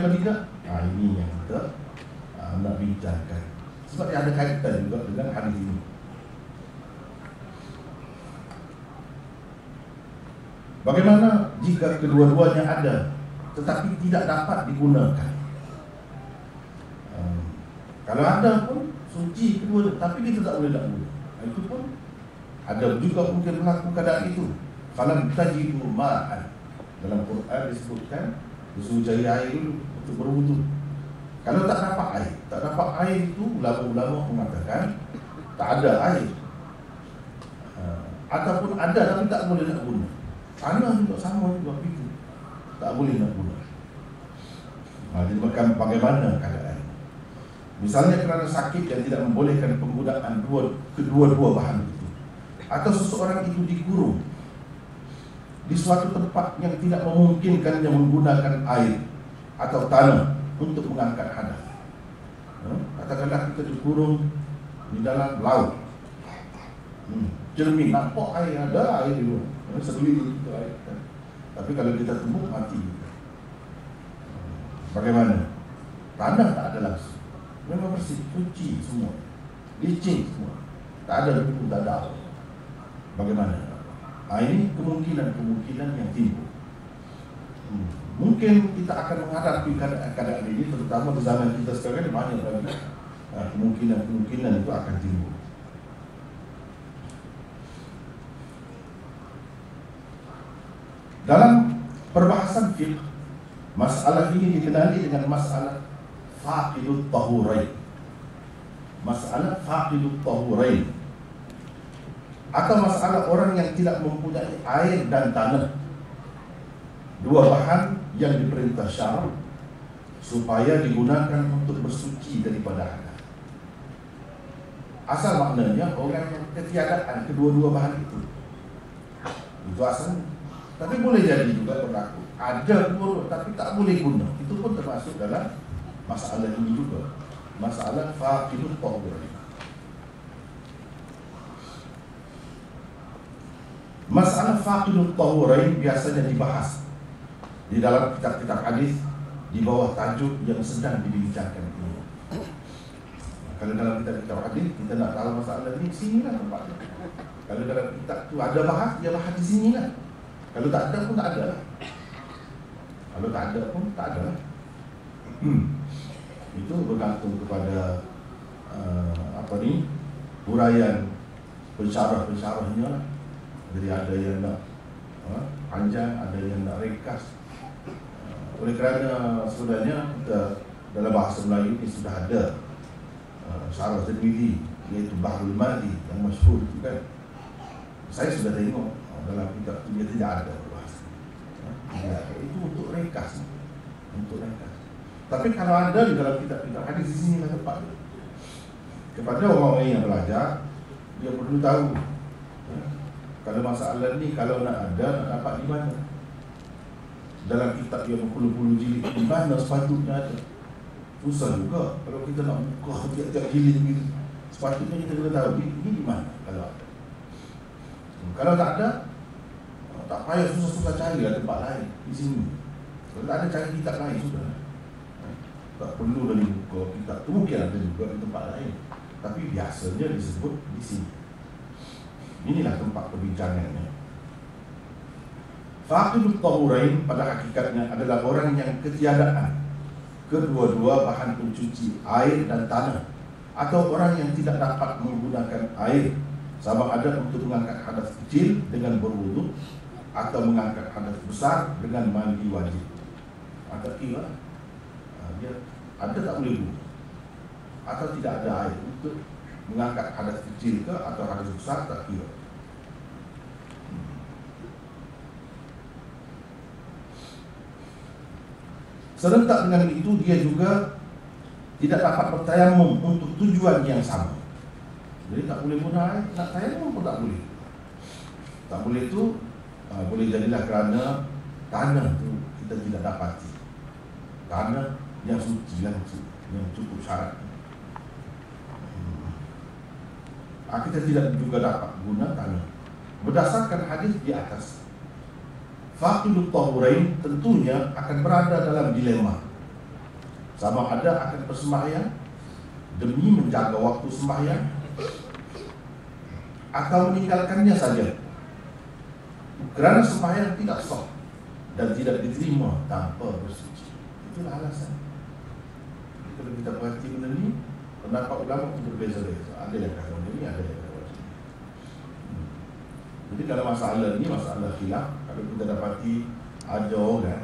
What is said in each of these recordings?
atau tidak? Ini yang kita nak bincangkan. Sebab dia ada kaitan juga dengan hadis ini. Bagaimana jika kedua-duanya ada tetapi tidak dapat digunakan? Kalau ada pun suci kedua, tapi kita tak boleh nak guna. Itu pun ada juga mungkin berlaku keadaan itu. Falam tajidu ma'an. Dalam Quran disebutkan disuruh cari air dulu untuk berwudu. Kalau tak dapat air itu ulama-ulama mengatakan tak ada air. Ataupun ada tapi tak boleh nak guna. Tanah juga sama juga begitu, tak boleh nak guna. Jadi bagaimana keadaan? Misalnya kerana sakit yang tidak membolehkan penggunaan kedua-dua bahan itu, atau seseorang itu dikurung di suatu tempat yang tidak memungkinkannya menggunakan air atau tanah untuk mengangkat hadas. Katakanlah kita dikurung di dalam laut, cermin, nampak air, ada air di luar, sekeliling itu air. Tapi kalau kita tembuk, mati. Bagaimana? Tanah tak ada langsung, memang bersih, suci semua, licin semua, tak ada pun, tak ada. Bagaimana? Ini kemungkinan yang timbul. Mungkin kita akan menghadapi keadaan ini, terutama di zaman kita sekarang ini banyak lagi kemungkinan itu akan timbul. Dalam perbahasan fiqh, masalah ini dikenali dengan masalah faqidut tahurain. Masalah faqidut tahurain, atau masalah orang yang tidak mempunyai air dan tanah, dua bahan yang diperintah syara supaya digunakan untuk bersuci daripada hadas. Asal maknanya orang yang ketiadaan kedua-dua bahan itu asal. Tapi boleh jadi juga berlaku ada dua tapi tak boleh guna. Itu pun termasuk dalam masalah ini juga, masalah faqidut tahurain. Masalah faqidut tahurain biasanya dibahas di dalam kitab-kitab hadis di bawah tajuk yang sedang dibincangkan ini. Kalau dalam kitab-kitab hadis kita nak tahu masalah ini, sinilah tempatnya. Kalau dalam kitab itu ada bahas, dia bahas di sinilah. Kalau tak ada pun tak ada. Kalau tak ada pun tak ada. Itu bergantung kepada huraian pensyarah-pensyarahnya lah. Jadi ada yang nak panjang, ada yang nak ringkas. Oleh kerana sebenarnya kita dalam bahasa Melayu ini sudah ada syarah sendiri, iaitu Bahrul Madi yang masyhur itu kan. Saya sudah tengok dalam kitab itu dia tidak ada bahasa. Itu untuk ringkas, Tapi kalau ada di dalam kitab-kitab hadis, di sini lah tempatnya. Kepada orang-orang yang belajar, dia perlu tahu kalau masalah ni kalau nak ada, nak dapat di mana? Dalam kitab yang berpuluh-puluh jilid, di mana sepatutnya ada? Susah juga kalau kita nak buka tiap-tiap jilid begitu. Sepatutnya kita kena tahu ini di mana kalau ada. Kalau tak ada, tak payah susah-susah cari lah tempat lain di sini. Kalau tak ada, cari kitab lain sudah. Tak perlu lagi buka kitab tu, mungkin ada juga di tempat lain, tapi biasanya disebut di sini. Inilah tempat perbincangannya. Faqidut tahurain pada hakikatnya adalah orang yang ketiadaan kedua-dua bahan pencuci, air dan tanah, atau orang yang tidak dapat menggunakan air, sama ada untuk mengangkat hadas kecil dengan berwudu atau mengangkat hadas besar dengan mandi wajib. Atau kira dia ada tak boleh wudu atau tidak ada air untuk mengangkat hadas kecil ke atau hadas besar, tak kira. Serentak dengan itu, dia juga tidak dapat bertayamum untuk tujuan yang sama. Jadi tak boleh guna air, nak tayamum pun tak boleh. Tak boleh itu boleh jadilah kerana tanah itu kita tidak dapati. Tanah yang suci, yang cukup syarat. Kita tidak juga dapat guna tanah. Berdasarkan hadis di atas, faqidut tahurain tentunya akan berada dalam dilema sama ada akan bersembahyang demi menjaga waktu sembahyang atau meninggalkannya saja kerana sembahyang tidak sah dan tidak diterima tanpa bersuci. Itulah alasan. Kalau kita perhati benda ni, pendapat ulama berbeza-beza. Ada yang kata ini, ada yang kata ini. Jadi dalam masalah ni, masalah khilaf, kalau kita dapati ada orang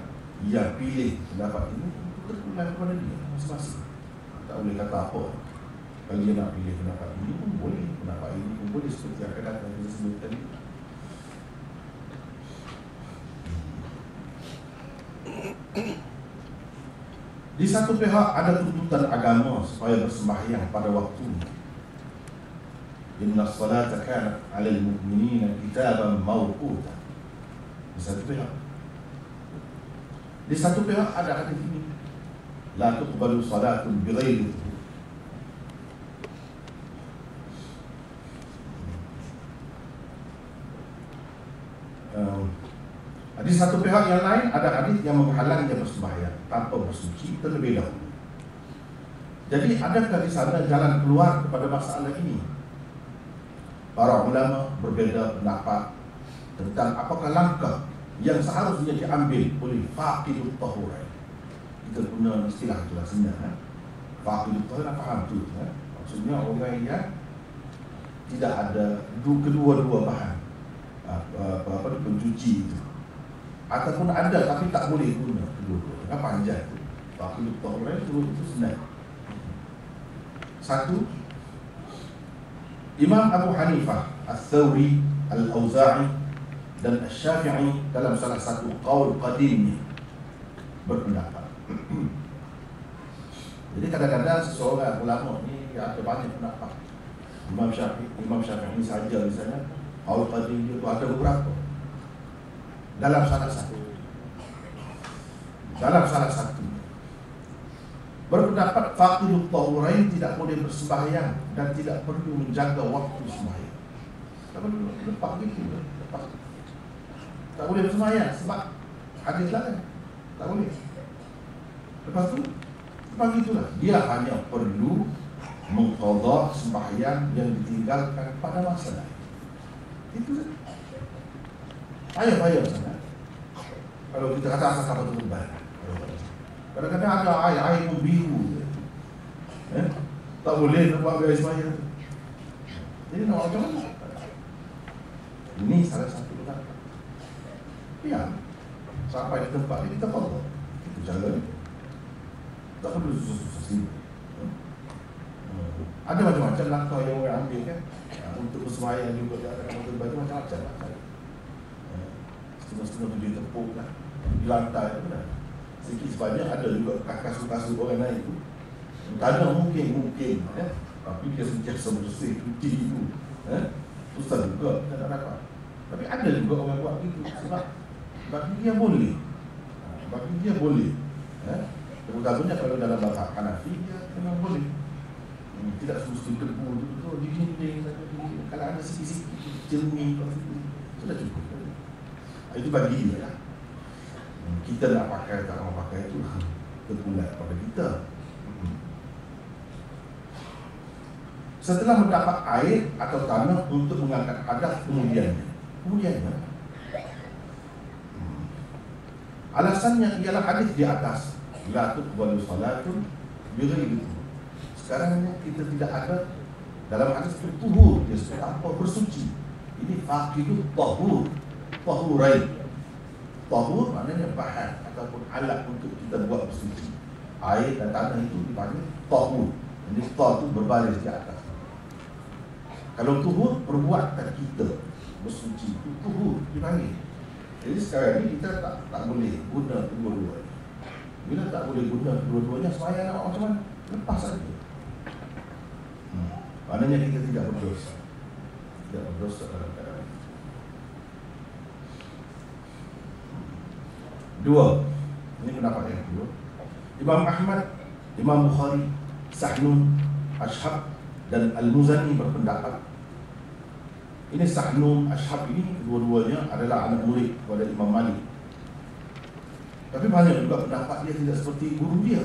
yang pilih pendapat ini, kita pulang kepada dia masing-masing. Tak boleh kata apa. Kalau dia nak pilih pendapat ini pun boleh, pendapat ini pun boleh, seperti yang akan datang kita sebut tadi. Di satu pihak ada tuntutan agama supaya bersembahyang pada waktunya. Inna salata kanat 'alal mu'minina kitaban mawquta. Di satu pihak. Di satu pihak ada hadis ini. La tuqbalu salatun bighairi di satu pihak yang lain ada hadis yang menghalangi dia bersembahyang tanpa bersuci terlebih dahulu. Jadi adakah di sana jalan keluar kepada masalah ini? Para ulama berbeza pendapat tentang apakah langkah yang seharusnya diambil oleh faqidut tahurain. Kita guna istilah itulah sebenarnya. Faqidut tahurain, faham tu? Maksudnya orang yang tidak ada kedua-dua bahan pencuci itu, ataupun ada tapi tak boleh guna kedua-dua. Apa panjang tu? Faqidut tahurain itu senang. Satu, Imam Abu Hanifah, Al-Thawri, Al-Auza'i dan Al-Syafi'i dalam salah satu qaul qadimnya berpendapat. Jadi kadang-kadang seseorang ulama ni ada banyak pendapat. Imam Syafi'i saja misalnya, qaul qadim dia tu ada beberapa. Dalam salah satu berpendapat faqidut tahurain tidak boleh bersembahyang dan tidak perlu menjaga waktu sembahyang. Tak perlu lepas gitu, lepas. Tak boleh bersembahyang sebab hadis lain. Tak boleh. Lepas gitulah. Dia hanya perlu mengqadha sembahyang yang ditinggalkan pada masa lain. Itu saja. Payah sangat. Kalau kita kata asal apa tu beban. Kadang-kadang ada air pun biru. Tak boleh nak buat gaya sembahyang. Jadi nak macam mana? Ini salah satu pendapat. Ya, sampai di tempat ini kita faham. Kita jalan. Tak perlu susah-susah sini. Ada macam-macam langkah yang orang ambil kan. Untuk bersembahyang juga ada macam-macam lah. Setengah-setengah tu dia tepuk lah di lantai tu lah. Sikit sebanyak ada juga kasut-kasut orang lain tu. Tanah mungkin tapi dia sentiasa bersih cuci itu. Susah juga kita tak dapat. Tapi ada juga orang buat gitu sebab bagi dia boleh. Terutamanya kalau dalam bahasa Hanafi dia memang boleh. Tidak semesti debu tu dinding saja. Kalau ada sikit-sikit jernih sudah cukup. Itu bagi dia lah. Kita nak pakai tak mau pakai itu terpulang pada kita. Setelah mendapat air atau tanah untuk mengangkat hadas kemudiannya alasannya ialah hadis di atas, la tuqbalu salatun bighairi. Sekarang kita tidak ada dalam hadis itu tuhur, dia sebut apa bersuci. Ini faqidut tahurain. Tahur maknanya bahan ataupun alat untuk kita buat bersuci. Air dan tanah itu dipanggil tahur. Jadi ta itu berbaris di atas. Kalau tuhur, perbuatan kita bersuci itu tuhur dipanggil. Jadi sekarang ini kita tak boleh guna kedua-duanya. Bila tak boleh guna kedua-duanya, sembahyang nak macam mana? Lepas saja. Maknanya kita tidak berdosa. Tidak berdosa dalam keadaan itu. Dua, ini pendapat yang kedua. Imam Ahmad, Imam Bukhari, Sahnun, Ashab dan Al-Muzani berpendapat. Ini Sahnun, Ashab ini kedua-duanya adalah anak murid kepada Imam Malik. Tapi banyak juga pendapat dia tidak seperti guru dia.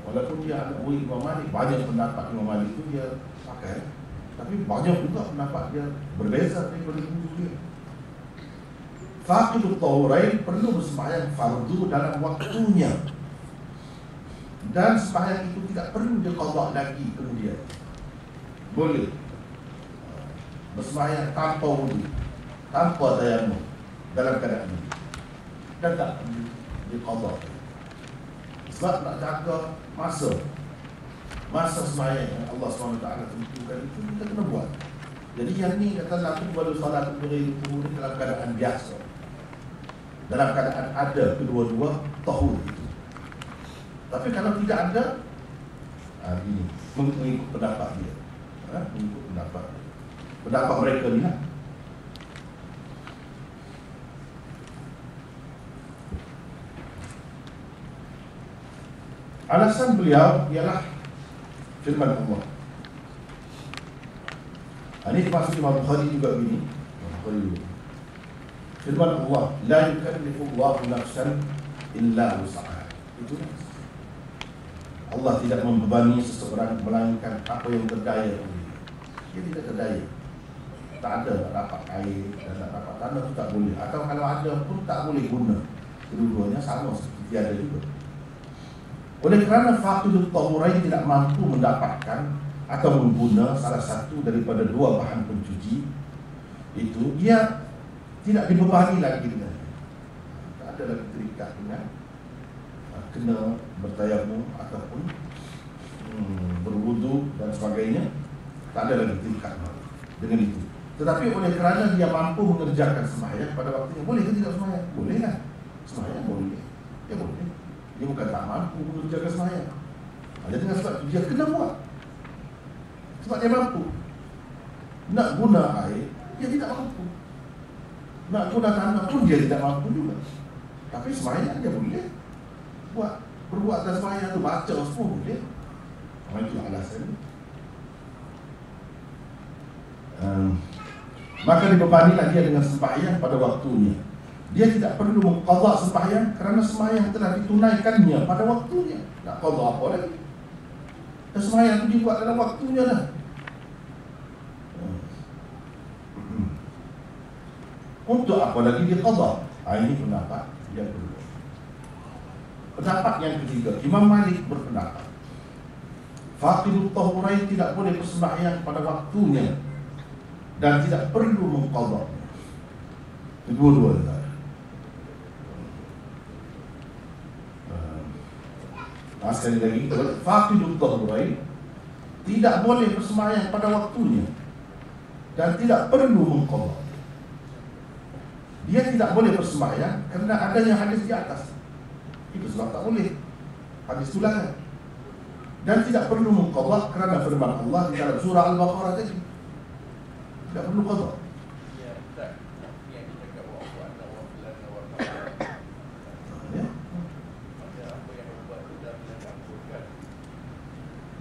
Walaupun dia anak murid Imam Malik, banyak pendapat Imam Malik itu dia pakai, tapi banyak juga pendapat dia berbeza daripada guru dia. Faqidut tahurain perlu bersembahyang fardu dalam waktunya, dan sembahyang itu tidak perlu diqadha lagi kemudian. Boleh bersembahyang tanpa wudu, tanpa tayammum dalam keadaan ini, dan tak perlu diqadha. Sebab nak jaga masa sembahyang yang Allah SWT tentukan itu kita kena buat. Jadi yang ni kata laku baru salat beri tuhur dalam keadaan biasa, dalam keadaan ada kedua-dua tahur itu. Tapi kalau tidak ada, ini mengikut pendapat dia, mengikut pendapat mereka ni lah. Alasan beliau ialah firman Allah. Ini termasuk Imam Bukhari juga begini. Firman Allah, la yukallifu Allahu nafsan illa wus'aha. Itu Allah tidak membebani seseorang melainkan apa yang berdaya bagi dia. Dia tidak berdaya. Tak ada nak dapat air dan nak dapat tanah itu tak boleh. Atau kalau ada pun tak boleh guna. Kedua-duanya sama seperti tiada juga. Oleh kerana faqidut tahurain tidak mampu mendapatkan atau mengguna salah satu daripada dua bahan pencuci itu, dia tidak dibebani lagi dengannya. Tak ada lagi terikat dengan kena bertayamum ataupun berwudu dan sebagainya. Tak ada lagi terikat dengan itu. Tetapi oleh kerana dia mampu mengerjakan sembahyang pada waktunya, boleh ke tidak sembahyang? Boleh kan? Sembahyang boleh. Dia boleh. Dia bukan tak mampu mengerjakan sembahyang. Jadi dengan sebab itu dia kena buat. Sebab dia mampu. Nak guna air, dia tidak mampu. Nak guna tanah pun dia tidak mampu juga. Tapi sembahyang dia boleh buat. Perbuatan sembahyang itu baca semua boleh. Itu alasan. Maka dibebanilah dia dengan sembahyang pada waktunya. Dia tidak perlu mengqadha sembahyang kerana sembahyang telah ditunaikannya pada waktunya. Nak qadha apa lagi? Dan sembahyang itu dibuat dalam waktunya dah. Untuk apa lagi diqadha? Ini pendapat yang kedua. Pendapat yang ketiga, Imam Malik berpendapat faqidut tahurain tidak boleh bersembahyang pada waktunya dan tidak perlu mengqadha. Kedua-duanya. Sekali lagi, faqidut tahurain tidak boleh bersembahyang pada waktunya dan tidak perlu mengqadha. Dia tidak boleh bersembahyang kerana adanya hadis di atas. Itu sebab tak boleh. Hadis tulangan. Dan tidak perlu mengqadha kerana firman Allah di dalam surah Al-Baqarah tadi. Tidak perlu qadha.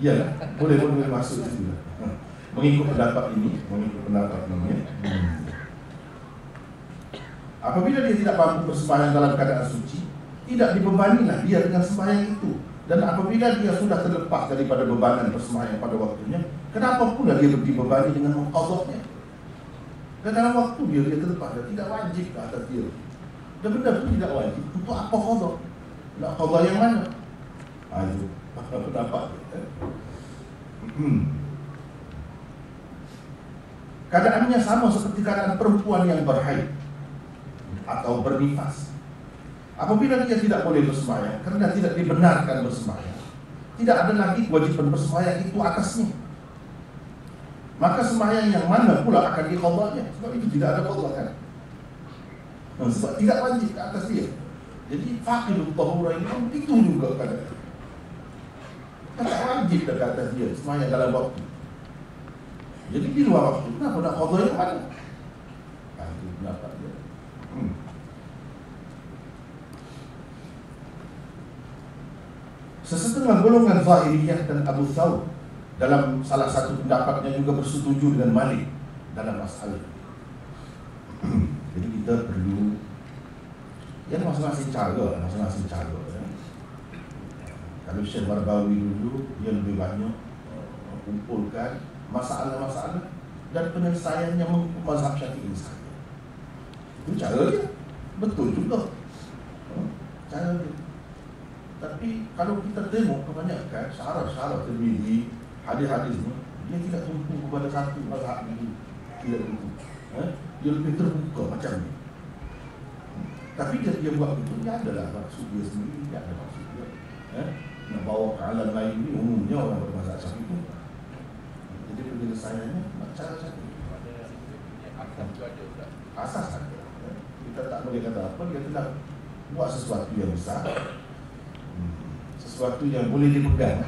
Ya, boleh masuk itu. Mengikut pendapat ini, apabila dia tidak mampu bersembahyang dalam keadaan suci, tidak dibebanilah dia dengan sembahyang itu. Dan apabila dia sudah terlepas daripada bebanan bersembahyang pada waktunya, kenapa pula dia dibebani dengan mengqadhanya? Dan dalam waktu dia terlepas, dia tidak wajib ke atas dia. Dan benda itu tidak wajib. Untuk apa qadha? Nak qadha yang mana? Itu pendapat dia. Keadaannya sama seperti keadaan perempuan yang berhaid atau bernifas. Apabila dia tidak boleh bersembahyang kerana tidak dibenarkan bersembahyang, tidak ada lagi kewajiban bersembahyang itu atasnya. Maka sembahyang yang mana pula akan diqadhanya? Sebab itu tidak ada qadha kan? Sebab tidak wajib ke atas dia. Jadi faqidut tahurain itu juga keadaan. Tak wajib ke atas dia sembahyang dalam waktu. Jadi di luar waktu, kenapa nak qadha yang mana? Itu pendapat dia. Sesetengah golongan Zahiriyah dan Abu Thawr dalam salah satu pendapatnya juga bersetuju dengan Malik dalam masalah. Jadi kita perlu masing-masing cara ya. Kalau Syekh Barbawi dulu, dia lebih banyak kumpulkan masalah-masalah dan penyelesaiannya mengikut mazhab Syafi'i saja. Itu cara dia, betul juga cara dia. Tapi kalau kita tengok kebanyakan syarah-syarah Tirmidzi, hadis-hadis ni, dia tidak tumpu kepada satu mazhab ini, tidak begitu. Dia lebih terbuka macam ni. Tapi dia buat itu, dia adalah maksud dia sendiri, dia ada maksud dia. Nak bawa ke alam lain ni, umumnya orang bermazhab Syafi'i. Jadi penyelesaiannya cara Syafi'i. Asas ada. Kita tak boleh kata apa, dia telah buat sesuatu yang besar, sesuatu yang boleh dipegang.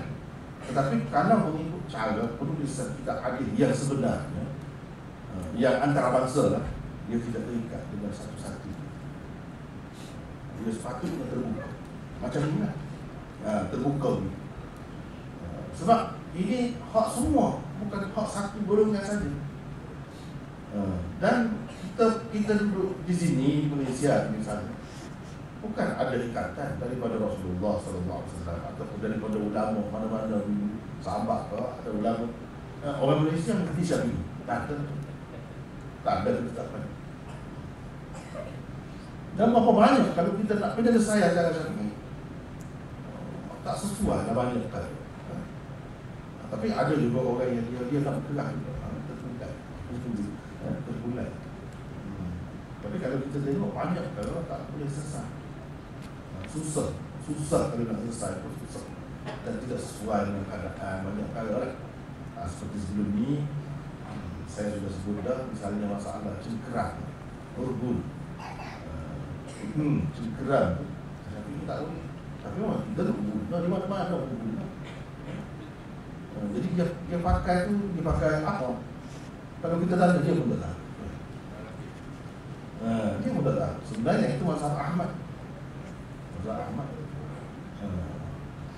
Tetapi kalau mengikut cara penulisan kitab hadis yang sebenarnya, yang antarabangsa lah, dia tidak terikat dengan satu-satu. Dia sepatutnya terbuka. Macam ni lah, terbuka ni. Sebab ini hak semua, bukan hak satu golongan saja. Dan kita duduk di sini, Malaysia misalnya, bukan ada ikatan daripada Rasulullah SAW ataupun daripada ulama mana-mana dulu, sahabat ke, ada ulama. Orang Malaysia mengerti Syafi'i, tak ada ketetapan. Dan berapa banyak kalau kita nak penyelesaian cara Syafi'i, tak sesuai lah banyak kali. Tapi ada juga orang yang dia nak bergerak juga, terbulat. Tapi kalau kita tengok banyak kalau tak boleh selesai. Susah kalau nak selesai pun susah. Dan tidak sesuai dengan keadaan banyak perkara lah. Seperti sebelum ni saya sudah sebut dah, misalnya masalah cengkeram, urbun, cengkeram tu tapi kita tak boleh. Tapi memang kita urbun, di mana-mana urbun. Jadi dia pakai tu, dia pakai apa? Kalau kita tanya dia pun tak tahu. Dia pun tak tahu. Sebenarnya itu mazhab Ahmad.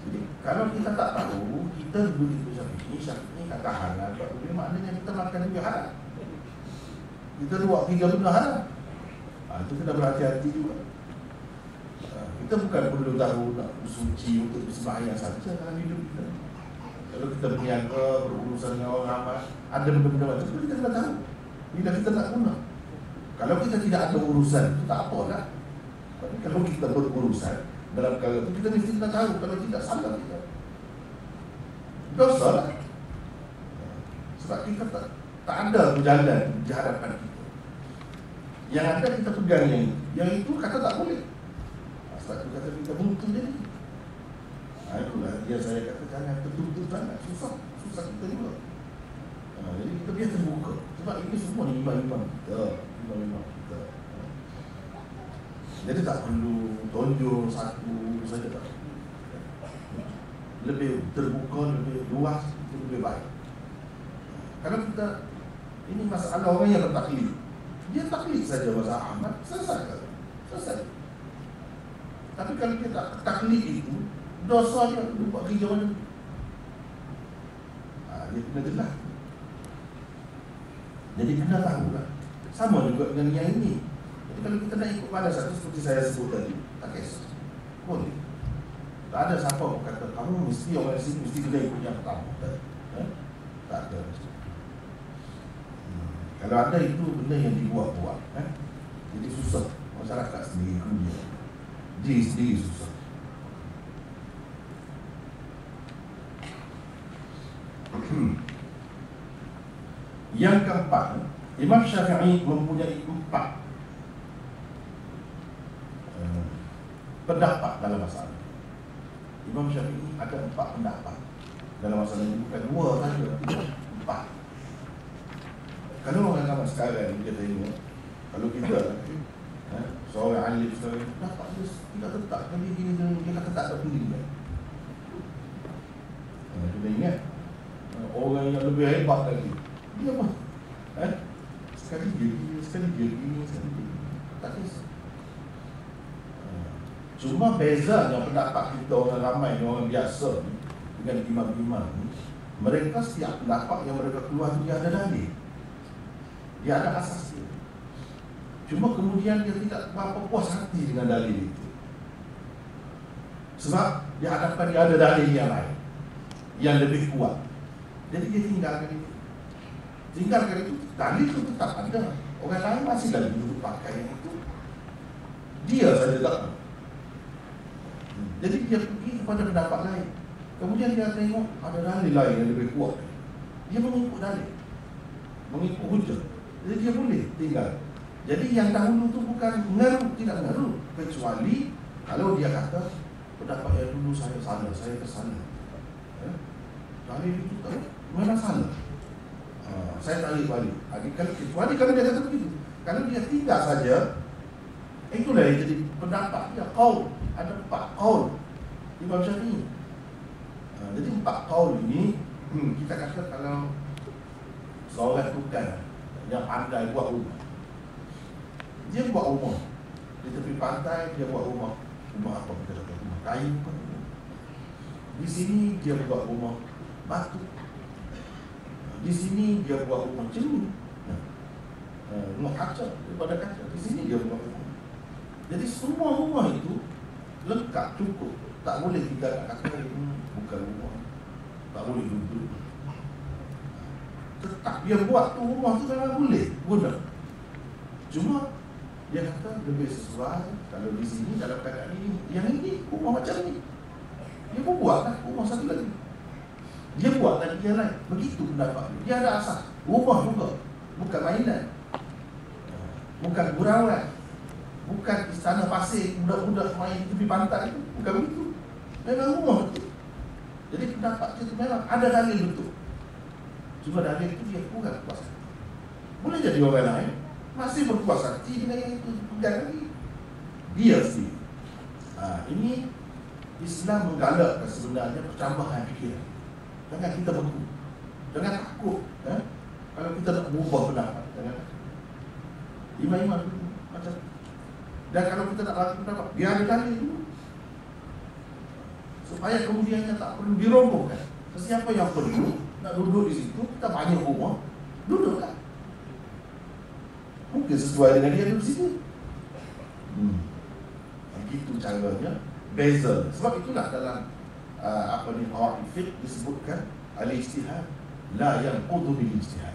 Jadi kalau kita tak tahu, kita begitu Syafi'i kata halal, tapi maknanya kita makan juga halal. Kita buat 3 benda halal. Itu kena berhati-hati juga. Kita bukan perlu tahu nak suci untuk sembahyang saja dalam hidup kita. Kalau kita berniaga, berurusan dengan orang ramai, ada benda-benda macam itu kita kena tahu bila kita nak guna. Kalau kita tidak ada urusan, itu tak apa lah. Tapi kalau kita berurusan dalam perkara itu, kita mesti kena tahu. Kalau tidak, salah kita, dosa lah. Sebab kita tak ada berjalan di hadapan kita. Yang ada kita pegang yang itu kata tak boleh. Sebab itu kata kita buntu dia ni. Itulah dia saya kata jangan tertutup sangat. Susah kita juga. Jadi kita biar terbuka. Sebab ini semua ni imam-imam kita. Jadi tak perlu tonjol satu saja tak. Lebih terbuka, lebih luas, itu lebih baik. Kalau kita, ini masalah orang yang bertaklid, dia taklid saja mazhab Ahmad, selesai. Tapi kalau kita taklid itu, dosa dia buat kerja mana? Dia kena jelas. Jadi kena tahulah. Sama juga dengan yang ini. Jadi kalau kita nak ikut pada satu seperti saya sebut tadi, tak kisah, boleh. Tak ada siapa pun kata kamu mesti orang sini mesti kena ikut yang pertama. Tak ada. Kalau ada itu benda yang dibuat-buat, jadi susah. Masyarakat sendiri dunia, diri sendiri susah. Yang keempat, Imam Syafi'i mempunyai 4 pendapat dalam masalah. Imam Syafi'i ada 4 pendapat dalam masalah ini, bukan 2 saja, 4. Kalau orang zaman sekarang kita tengok, kalau kita seorang alim sekarang dapat dia tidak tetap gini dia kata tak ada pilihan. Kita ingat orang yang lebih hebat lagi, dia apa? Sekali dia tak kisah. Cuma bezanya pendapat kita orang ramai, orang biasa dengan imam-imam ni, mereka setiap pendapat yang mereka keluar dia ada dalil, dia ada asas dia. Cuma kemudian dia tidak berapa puas hati dengan dalil itu. Sebab di hadapan dia ada dalil yang lain yang lebih kuat. Jadi dia tinggalkan itu. Tinggalkan itu, dalil itu tetap ada. Orang lain masih lagi duduk pakai yang itu. Dia saja tak. Jadi dia pergi kepada pendapat lain. Kemudian dia tengok ada dalil lain yang lebih kuat. Dia mengikut dalil, mengikut hujah. Jadi dia boleh tinggal. Jadi yang dahulu tu bukan mengaruh, tidak mengaruh, kecuali kalau dia kata pendapat yang dulu saya salah, saya tersalah. Dalil itu tahu memang salah. Saya tarik balik. Kecuali kalau dia kata begitu. Kalau dia tinggal saja, itulah yang jadi pendapat dia. Qaul, ada 4 qaul Imam Syafi'i. Jadi 4 qaul ini kita kata kalau seorang tukang yang pandai buat rumah, dia buat rumah di tepi pantai, dia buat rumah apa kita kata, rumah kayu. Di sini dia buat rumah batu, di sini dia buat rumah cermin, rumah kaca, daripada kaca. Di sini dia buat rumah. Jadi semua rumah itu lengkap, cukup. Tak boleh kita nak kata ini bukan rumah, tak boleh duduk. Tetap dia buat tu rumah tu memang boleh guna. Cuma dia kata lebih sesuai kalau di sini dalam keadaan ini. Yang ini rumah macam ni, dia pun buatlah rumah satu lagi. Dia buat lagi yang lain. Begitu pendapat dia. Dia ada asas. Rumah juga, bukan mainan, bukan gurauan, bukan istana pasir budak-budak main di tepi pantai itu. Bukan begitu. Memang rumah betul. Jadi pendapat dia itu memang ada dalil betul. Cuma dalil itu dia kurang kuasa. Boleh jadi orang lain masih berkuasa dengan yang itu pegang lagi. Dia sendiri. Ini Islam menggalakkan sebenarnya percambahan fikiran. Jangan kita beku, jangan takut. Kalau kita nak berubah pendapat, jangan takut. Imam-imam macam. Dan kalau kita nak lakukan pendapat, dia ada dalil dulu, supaya kemudiannya tak perlu dirobohkan. Sesiapa yang perlu nak duduk di situ, kita banyak rumah, duduklah. Mungkin sesuai dengan dia duduk di situ. Begitu caranya. Beza. Sebab itulah dalam qawaid fiqh disebutkan al-ijtihad la yanqudu bil ijtihad.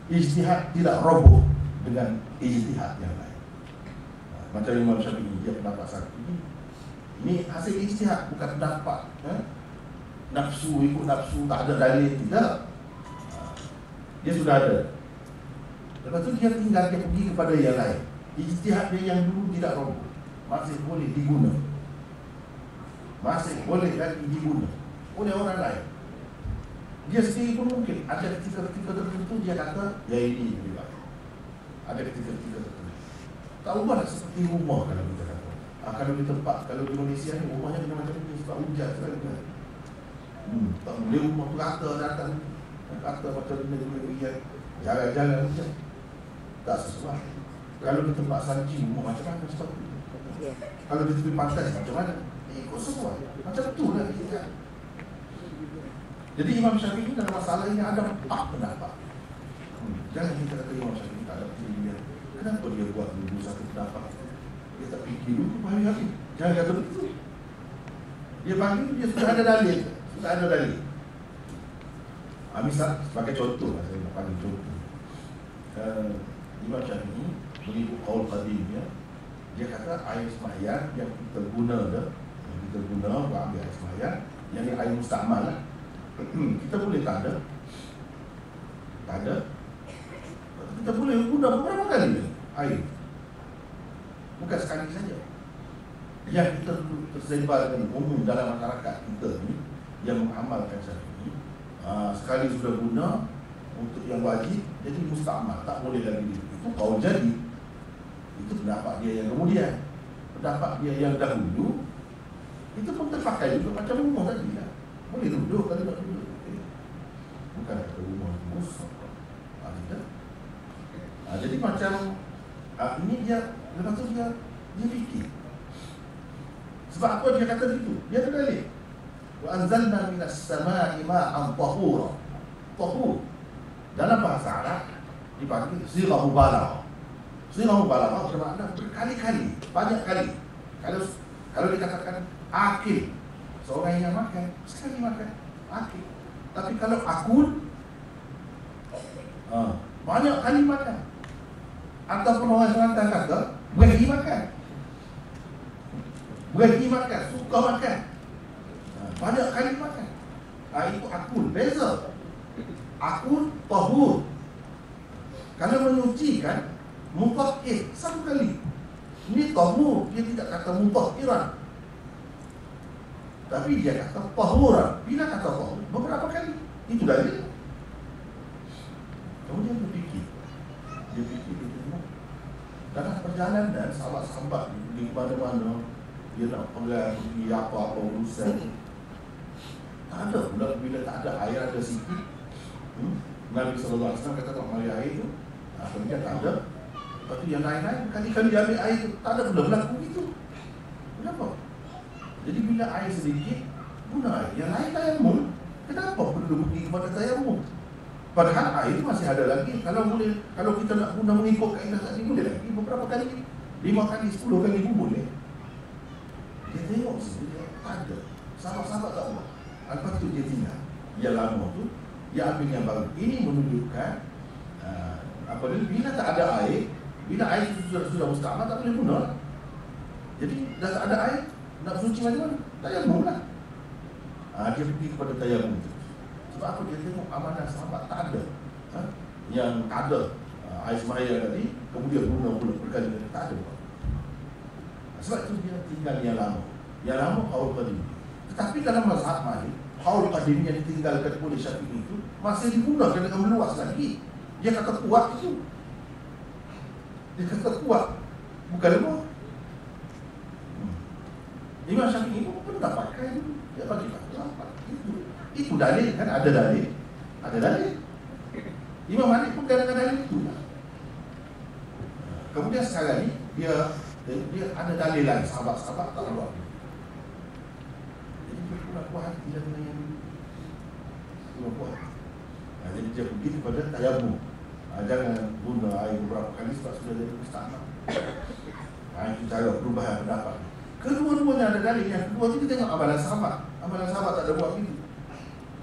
Ijtihad tidak roboh dengan ijtihad yang lain. Macam Imam Syafi'i, dia pendapat satu ini hasil ijtihad, bukan pendapat nafsu ikut nafsu, tak ada dalil, tidak. Dia sudah ada. Lepas tu dia tinggal, dia pergi kepada yang lain. Ijtihad dia yang dulu tidak roboh, masih boleh diguna, masih boleh lagi diguna oleh orang lain. Dia sendiri pun mungkin ada ketika-ketika tertentu dia kata, ya ini lebih baik. Ada ketika-ketika tertentu. Tak ubah seperti rumah kalau kita kata. Kalau di tempat, kalau di Malaysia ni rumahnya kena macam ni sebab hujan sekali kan. Tak boleh rumah tu rata datang, rata macam ni jalan-jalan macam tak sesuai. Kalau di tempat salji rumah macam mana sebab itu. Kalau di tepi pantai macam mana? Ikut semua. Macam tu lah kita. Jadi Imam Syafi'i dalam masalah ini ada 4 pendapat. Jangan kita kata Imam Syafi'i tak ada pilihan. Kenapa dia buat dulu satu pendapat? Dia tak fikir dulu hari-hari. Jangan kata begitu. Dia panggil, dia sudah ada dalil. Sudah ada dalil. Misal sebagai contoh, saya nak panggil contoh. Imam Syafi'i mengikut qaul qadimnya, dia kata air sembahyang yang kita guna dah, yang kita guna buat ambil air sembahyang, yang ni air mustakmal lah. Kita boleh tak ada, kita boleh guna beberapa kali air, bukan sekali saja. Yang kita tersebar dengan umum dalam masyarakat kita ni yang mengamalkan Syafi'i, sekali sudah guna untuk yang wajib, jadi mustakmal, tak boleh lagi. Itu kau jadi, itu pendapat dia yang kemudian. Pendapat dia yang dahulu itu pun terpakai juga macam rumah tadi lah. Boleh duduk kalau nak duduk, bukan kata rumah musuh. Jadi macam ini dia, lepas tu dia fikir. Sebab apa dia kata begitu? Dia ada dalil. Wa anzalna minas samaa'i ma'an tahura. Tahur dalam bahasa Arab dipanggil sighah mubalaghah. Sighah mubalaghah bermakna berkali-kali, banyak kali. Kalau dikatakan akil, seorang yang makan, sekali makan, akil. Tapi kalau akul, banyak kali makan. Ataupun orang Selatan kata, berhenti makan. Berhenti makan, suka makan, banyak kali makan. Itu akul, beza. Akul, tahur. Kalau menyucikan, mutahhir, satu kali. Ini tahur, dia tidak kata mutahhiran, tapi dia kata tahuran. Bila kata tahur, beberapa kali. Itu dalil. Kemudian dia fikir dalam perjalanan sahabat-sahabat di mana-mana, dia nak pergi apa-apa urusan, tak ada pula. Bila tak ada air, ada sikit, Nabi SAW kata tak mari air tu, kemudian tak ada. Lepas tu yang lain-lain kali-kali dia ambil air tu, tak ada pula berlaku gitu. Kenapa? Jadi bila air sedikit, guna air. Yang lain tayamum. Kenapa perlu pergi kepada tayamum? Padahal air itu masih ada lagi. Kalau kita nak guna mengikut kaedah tadi, boleh lagi beberapa kali, 5 kali, 10 kali pun boleh. Dia tengok sebenarnya tak ada. Sahabat-sahabat tak buat. Lepas tu dia tinggal. Yang lama tu, dia ambil yang baru. Ini menunjukkan bila tak ada air, bila air itu sudah mustamah, tak boleh guna. Jadi dah tak ada air, nak suci macam mana? Tayamum lah. Dia pergi kepada tayamum tu. Sebab apa? Dia tengok amanah sahabat tak ada, yang tak ada air semaya tadi, kemudian guna pula berkali-kali, tak ada. Sebab itu dia tinggal yang lama. Yang lama haul qadim. Tetapi dalam mazhab Malik, haul qadim yang ditinggalkan oleh Syafi'i itu masih digunakan dengan meluas lagi. Dia kata kuat itu. Dia kata kuat, bukan lemah. Imam Syafi'i pun mendapatkan itu. Dia bagi pendapat itu dalil kan, ada dalil. Imam Malik pun kadang-kadang dalil itu. Kemudian sekarang ni dia ada dalil lain, sahabat-sahabat tak buat. Jadi dia pula buat hati dengan yang dia buat. Jadi dia pergi kepada tayamum. Jangan guna air beberapa kali sebab sudah jadi mustamah. Itu cara perubahan pendapat. Kedua-duanya ada dalil. Yang kedua kita tengok amalan sahabat. Amalan sahabat tak ada buat gitu.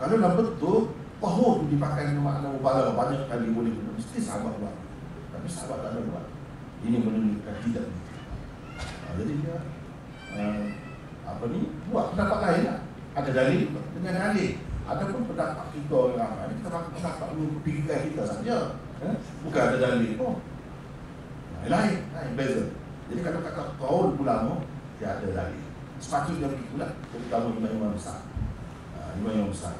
Kalau nak betul, tahur tu dipakai dengan makna mubalah, banyak kali boleh guna, mesti sahabat buat. Tapi sahabat tak ada buat. Ini menunjukkan tidak. Jadi dia buat pendapat lain lah. Ada dalil dengan dalil. Adapun pendapat kita orang ramai, kita pendapat pikiran kita saja, bukan ada dalil pun. Lain, beza. Jadi kalau kata qaul ulama, dia ada dalil. Sepatutnya begitulah, terutama imam-imam besar. Imam besar.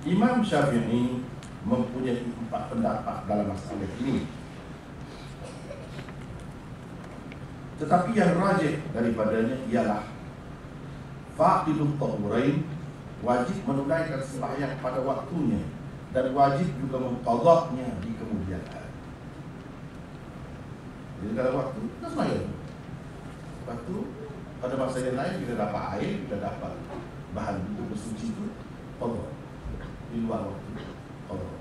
Imam Syafi'i mempunyai 4 pendapat dalam masalah ini. Tetapi yang rajih daripadanya ialah faqidut tahurain, wajib menunaikan sembahyang pada waktunya dan wajib juga mengqadahnya di kemudian hari. Jadi dalam waktu kita sembahyang. Lepas tu pada masa yang lain bila dapat air, bila dapat bahan untuk bersuci itu, qadah di luar waktu qadah.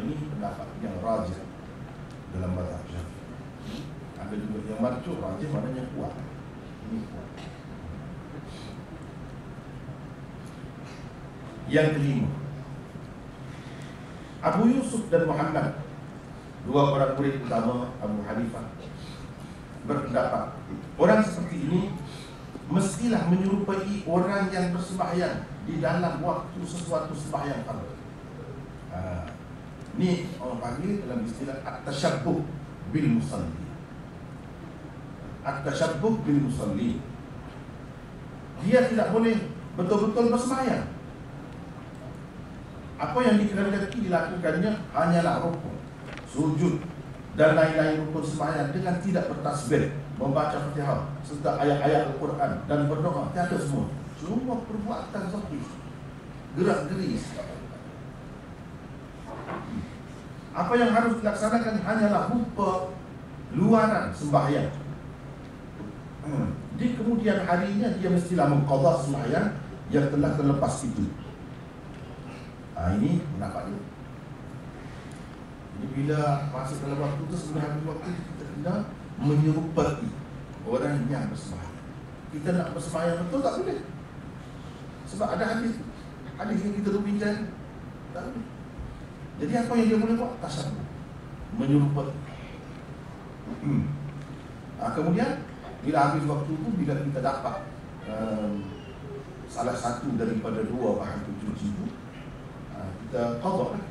Ini pendapat yang rajih dalam mazhab Syafi'i. Ada juga yang marjuh, rajih maknanya kuat. Ini kuat. Yang kelima, Abu Yusuf dan Muhammad, 2 orang murid utama Abu Hanifah, berpendapat orang seperti ini mestilah menyerupai orang yang bersembahyang di dalam waktu sesuatu sembahyang fardu. Ini orang panggil dalam istilah at-tashabbuh bil musalli. At-tashabbuh bil musalli. Dia tidak boleh betul-betul bersembahyang. Apa yang dikehendaki dilakukannya hanyalah rukun, sujud dan lain-lain rukun sembahyang dengan tidak bertasbih, membaca Fatihah serta ayat-ayat Al-Quran dan berdoa. Tiada semua. Semua perbuatan zahir, gerak-geri. Apa yang harus dilaksanakan hanyalah rupa luaran sembahyang. Di kemudian harinya dia mestilah mengqadha sembahyang yang telah terlepas itu. Ini pendapat dia. Jadi bila masuk dalam waktu itu, sebelum habis waktu kita kena menyerupai orang yang bersembahyang. kita nak bersemayam betul tak boleh. Sebab ada hadis yang kita bincang tak boleh. Jadi apa yang dia boleh buat? Tasyabbuh, menyerupai. Kemudian bila habis waktu itu, bila kita dapat salah satu daripada dua bahan cuci itu, kita qadha lah.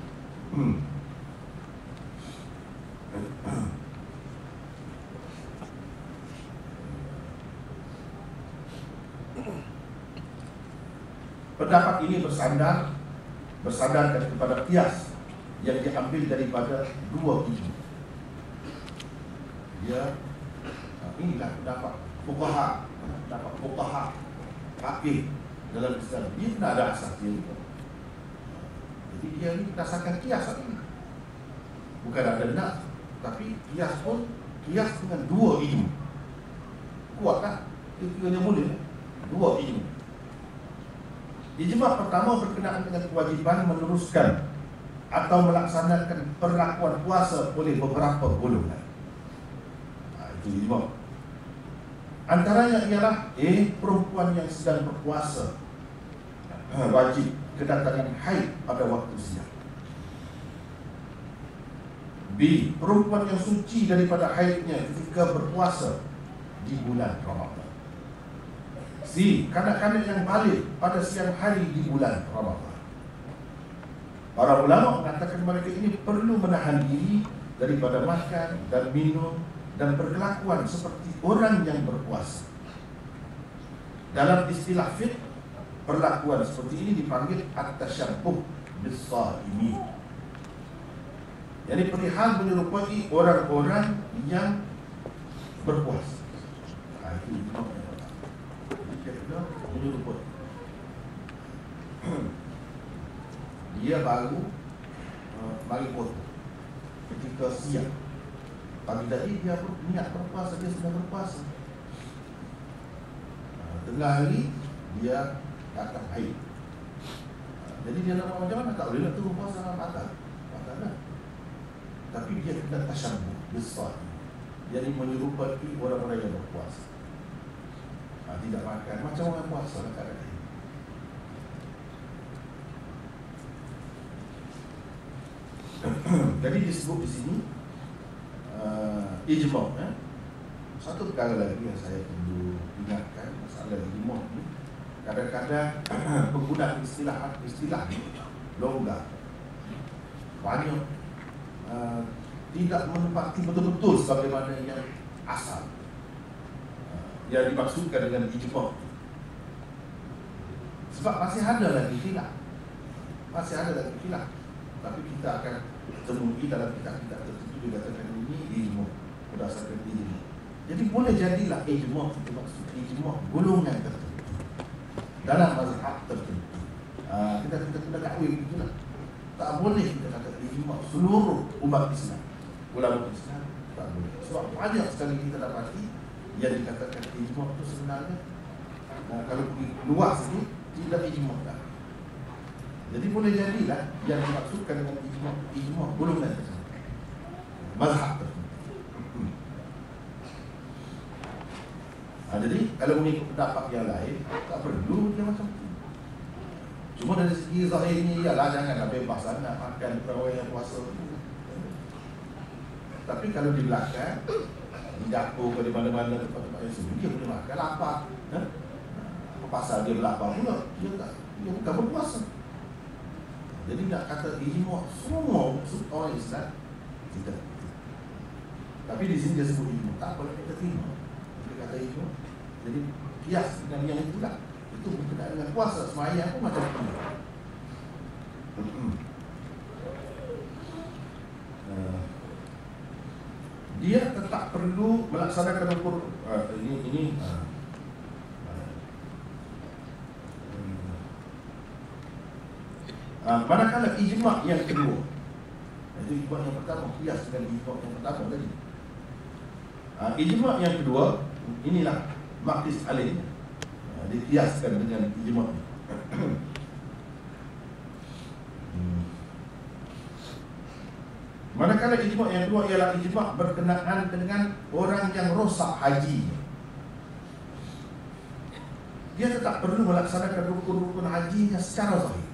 Pendapat ini bersandarkan kepada qiyas yang diambil daripada dua ijma. Inilah pendapat fuqaha fakih dalam Islam. Dia tidak ada asas dia juga. Jadi dia ini berdasarkan qiyas ini. Bukan ada nas, tapi qiyas pun qiyas dengan dua ijma. Kuatlah, kira-kira boleh dua ijma. Ijma pertama berkenaan dengan kewajiban meneruskan atau melaksanakan perlakuan puasa oleh beberapa golongan. Itu ijma. Antaranya ialah perempuan yang sedang berpuasa wajib kedatangan haid pada waktu siang. B. Perempuan yang suci daripada haidnya ketika berpuasa di bulan Ramadan. C. Kanak-kanak yang balik pada siang hari di bulan Ramadan. Para ulama mengatakan mereka ini perlu menahan diri daripada makan dan minum dan berkelakuan seperti orang yang berpuasa. Dalam istilah fiqh, perlakuan seperti ini dipanggil at-tasyabbuh bis-shaimin. Jadi perihal menyerupai orang-orang yang berpuasa. Itu menyerupai. Dia baru bagi foto ketika siang. Pagi tadi dia niat berpuasa, dia sedang berpuasa. Tengah hari dia datang haid. Jadi dia nak buat macam mana? Tak boleh nak turun puasa dalam batal lah. Tapi dia kena tasyabbuh besar. Jadi menyerupai orang-orang yang berpuasa. Tidak makan macam orang puasa lah kadang-kadang. Jadi disebut di sini ijma. Satu perkara lagi yang saya perlu ingatkan masalah ijma ni, kadang-kadang penggunaan istilah longgar, banyak tidak menempati betul-betul sebagaimana yang asal yang dimaksudkan dengan ijma. Sebab masih ada lagi khilaf, tapi kita akan temui dalam kitab-kitab tertentu dikatakan ini ijma berdasarkan ijma. Jadi boleh jadilah ijma itu maksud ijma golongan tertentu dalam mazhab tertentu. Kita kena kawin itulah. Tak boleh kita kata ijma seluruh umat Islam, ulama Islam, tak boleh. Sebab banyak sekali kita dapati yang dikatakan ijma itu sebenarnya kalau pergi luar sikit tidak ijma dah. Jadi boleh jadilah yang dimaksudkan dengan ijma golongan tersebut, mazhab tersebut. Jadi kalau mengikut pendapat yang lain, tak perlu dia macam itu. Cuma dari segi zahirnya ialah janganlah bebas nak makan perawai yang puasa. Tapi kalau di belakang, di dapur ke di mana-mana tempat-tempat yang sendiri, dia boleh makan lapar. Pasal dia berlapar pula, dia bukan berpuasa. Jadi nak kata ijma semua orang Islam tidak. Tapi di sini dia sebut ijma, tak boleh kita terima. Dia kata ijma. Jadi kias dengan yang itulah. Itu berkenaan dengan puasa, sembahyang pun macam itu. Dia tetap perlu melaksanakan ukur ini. Manakala ijma' yang kedua, itu ijma' yang pertama, kias dengan ijma' yang pertama tadi. Ijma' yang kedua, inilah maqis alaih, dikiaskan dengan ijma'. Manakala ijma' yang kedua ialah ijma' berkenaan dengan orang yang rosak haji. dia tetap perlu melaksanakan rukun-rukun hajinya secara sahih.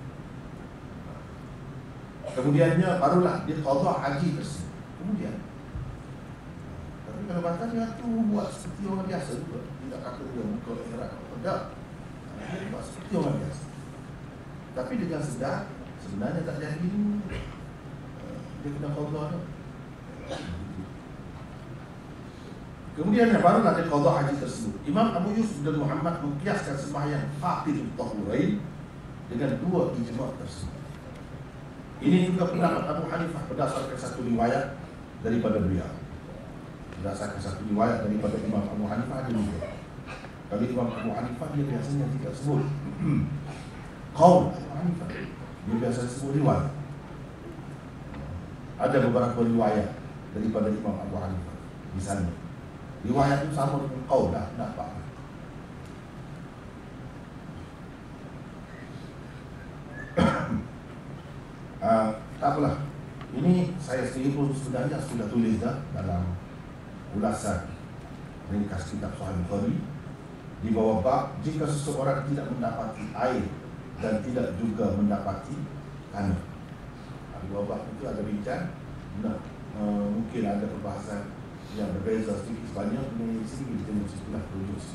Kemudiannya barulah dia qadha haji tersebut. Kemudian, tapi kalau kata dia tu buat seperti orang biasa juga, tidak kata dia buka ihram, tidak. Dia buat seperti orang biasa. Tapi dengan sedar, sebenarnya tak jadi dulu. Dia kena qadha tu. Kemudian barulah dia qadha haji tersebut. Imam Abu Yusuf dan Muhammad mengkiaskan sembahyang faqidut tahurain dengan dua ijma' tersebut. Ini juga pendapat Abu Hanifah berdasarkan satu riwayat daripada beliau. Berdasarkan satu riwayat daripada Imam Abu Hanifah ada juga. Kalau Imam Abu Hanifah dia biasanya tidak sebut qaul Abu Hanifah, dia biasa sebut riwayat. Ada beberapa riwayat daripada Imam Abu Hanifah di sana. Riwayat itu sama dengan qaul dah, tak apa. Tak apalah. Ini saya sendiri pun sebenarnya sudah tulis dah dalam ulasan ringkas kitab Sahih Bukhari di bawah bab jika seseorang tidak mendapati air dan tidak juga mendapati tanah. Di bawah bab itu ada bincang. Mungkin ada perbahasan yang berbeza sedikit sebanyak di sini kita mesti sudah tulis.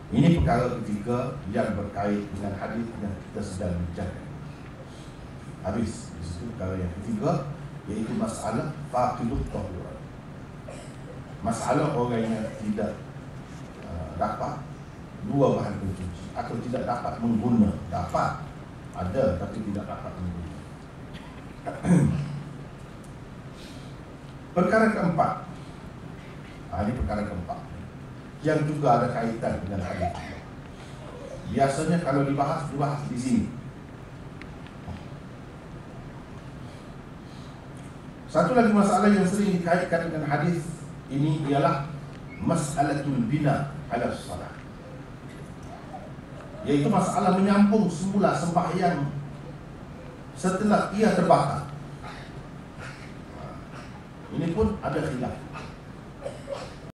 Ini perkara ketiga yang berkait dengan hadis yang kita sedang bincangkan. Habis di situ perkara yang ketiga, iaitu masalah faqidut tahur. Masalah orang yang tidak dapat dua bahan pencuci atau tidak dapat mengguna. Dapat ada tapi tidak dapat mengguna. Perkara keempat, ini perkara keempat yang juga ada kaitan dengan hadis. Biasanya kalau dibahas di sini. Satu lagi masalah yang sering dikaitkan dengan hadis ini ialah mas'alatul bina ala salat, yaitu masalah menyambung semula sembahyang setelah ia terbakar. Ini pun ada khilaf.